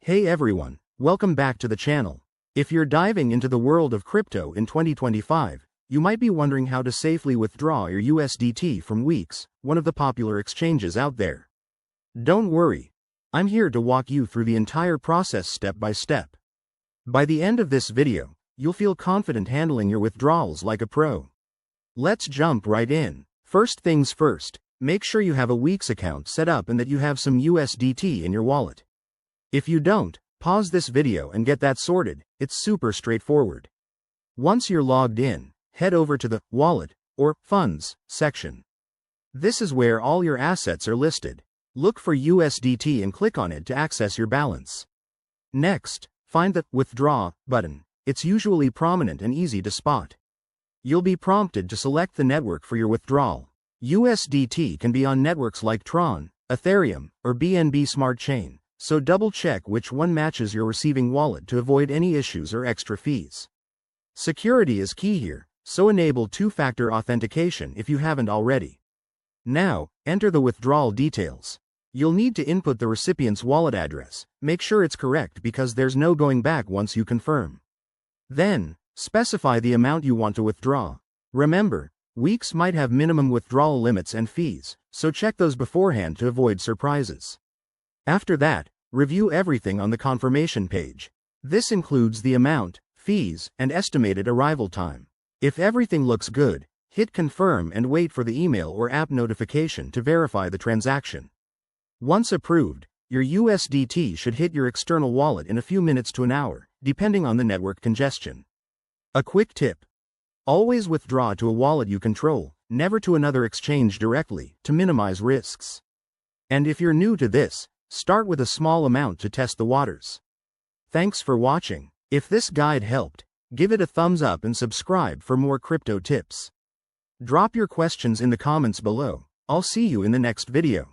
Hey everyone, welcome back to the channel. If you're diving into the world of crypto in 2025, you might be wondering how to safely withdraw your USDT from Weex, one of the popular exchanges out there. Don't worry, I'm here to walk you through the entire process step by step. By the end of this video, you'll feel confident handling your withdrawals like a pro. Let's jump right in. First things first, make sure you have a Weex account set up and that you have some USDT in your wallet. If you don't, pause this video and get that sorted. It's super straightforward. Once you're logged in, head over to the Wallet or Funds section. This is where all your assets are listed. Look for USDT and click on it to access your balance. Next, find the Withdraw button. It's usually prominent and easy to spot. You'll be prompted to select the network for your withdrawal. USDT can be on networks like Tron, Ethereum, or BNB Smart Chain, so double-check which one matches your receiving wallet to avoid any issues or extra fees. Security is key here, so enable two-factor authentication if you haven't already. Now, enter the withdrawal details. You'll need to input the recipient's wallet address. Make sure it's correct because there's no going back once you confirm. Then, specify the amount you want to withdraw. Remember, Weex might have minimum withdrawal limits and fees, so check those beforehand to avoid surprises. After that, review everything on the confirmation page. This includes the amount, fees, and estimated arrival time. If everything looks good, hit confirm and wait for the email or app notification to verify the transaction. Once approved, your USDT should hit your external wallet in a few minutes to an hour, depending on the network congestion. A quick tip: always withdraw to a wallet you control, never to another exchange directly, to minimize risks. And if you're new to this, start with a small amount to test the waters. Thanks for watching. If this guide helped, give it a thumbs up and subscribe for more crypto tips. Drop your questions in the comments below. I'll see you in the next video.